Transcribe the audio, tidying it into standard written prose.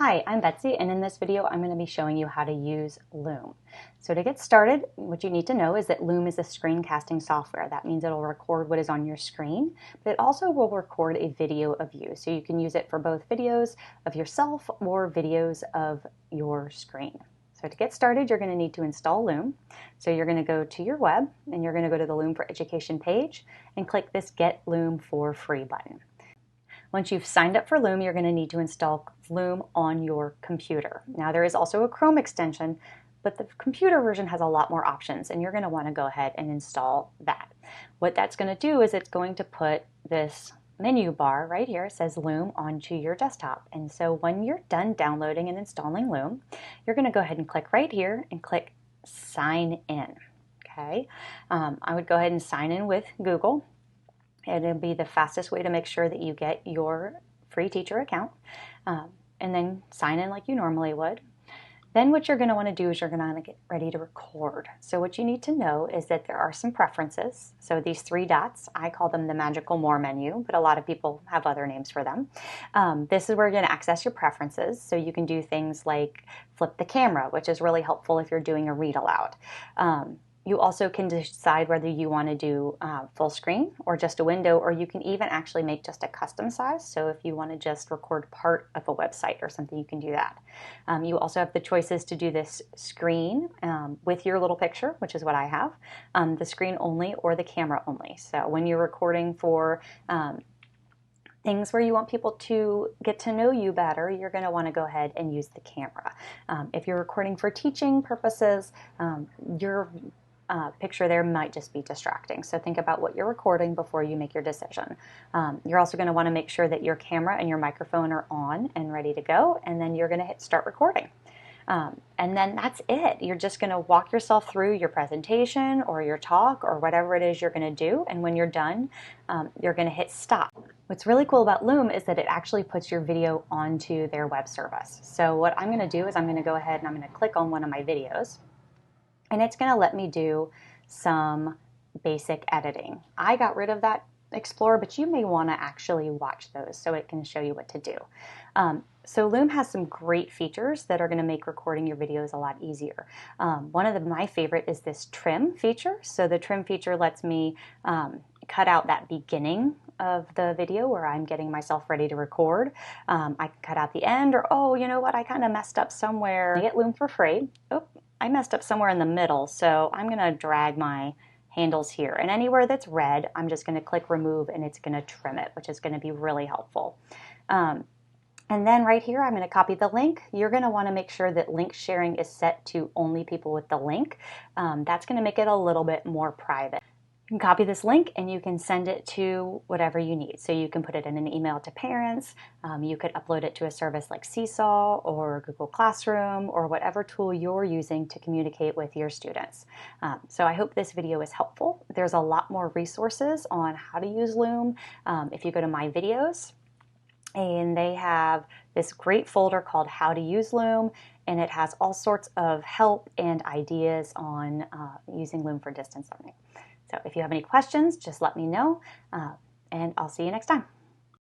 Hi, I'm Betsy, and in this video I'm going to be showing you how to use Loom. So to get started, what you need to know is that Loom is a screencasting software. That means it'll record what is on your screen, but it also will record a video of you. So you can use it for both videos of yourself or videos of your screen. So to get started, you're going to need to install Loom. So you're going to go to your web, and you're going to go to the Loom for Education page and click this Get Loom for Free button. Once you've signed up for Loom, you're going to need to install Loom on your computer. Now there is also a Chrome extension, but the computer version has a lot more options, and you're going to want to go ahead and install that. What that's going to do is it's going to put this menu bar right here, it says Loom, onto your desktop. And so when you're done downloading and installing Loom, you're going to go ahead and click right here and click Sign In. Okay, I would go ahead and sign in with Google. It'll be the fastest way to make sure that you get your free teacher account, and then sign in like you normally would. Then what you're going to want to do is you're going to get ready to record. So what you need to know is that there are some preferences. So these three dots, I call them the magical more menu, but a lot of people have other names for them. This is where you're going to access your preferences. So you can do things like flip the camera, which is really helpful if you're doing a read aloud. You also can decide whether you want to do full screen or just a window, or you can even actually make just a custom size. So if you want to just record part of a website or something, you can do that. You also have the choices to do this screen with your little picture, which is what I have, the screen only or the camera only. So when you're recording for things where you want people to get to know you better, you're going to want to go ahead and use the camera. If you're recording for teaching purposes, your picture there might just be distracting. So think about what you're recording before you make your decision. You're also going to want to make sure that your camera and your microphone are on and ready to go, and then you're going to hit start recording. And then that's it. You're just going to walk yourself through your presentation or your talk or whatever it is you're going to do, and when you're done, you're going to hit stop. What's really cool about Loom is that it actually puts your video onto their web service. So what I'm going to do is I'm going to go ahead and I'm going to click on one of my videos, and it's going to let me do some basic editing. I got rid of that Explorer, but you may want to actually watch those so it can show you what to do. So Loom has some great features that are going to make recording your videos a lot easier. One of my favorite is this trim feature. So the trim feature lets me cut out that beginning of the video where I'm getting myself ready to record. I can cut out the end, or, oh, you know what, I kind of messed up somewhere. I get Loom for free. Oh, I messed up somewhere in the middle, so I'm going to drag my handles here. And anywhere that's red, I'm just going to click remove, and it's going to trim it, which is going to be really helpful. And then right here, I'm going to copy the link. You're going to want to make sure that link sharing is set to only people with the link. That's going to make it a little bit more private. You can copy this link and you can send it to whatever you need. So you can put it in an email to parents, you could upload it to a service like Seesaw or Google Classroom or whatever tool you're using to communicate with your students. So I hope this video is helpful. There's a lot more resources on how to use Loom if you go to my videos, and they have this great folder called How to Use Loom, and it has all sorts of help and ideas on using Loom for distance learning. So if you have any questions, just let me know, and I'll see you next time.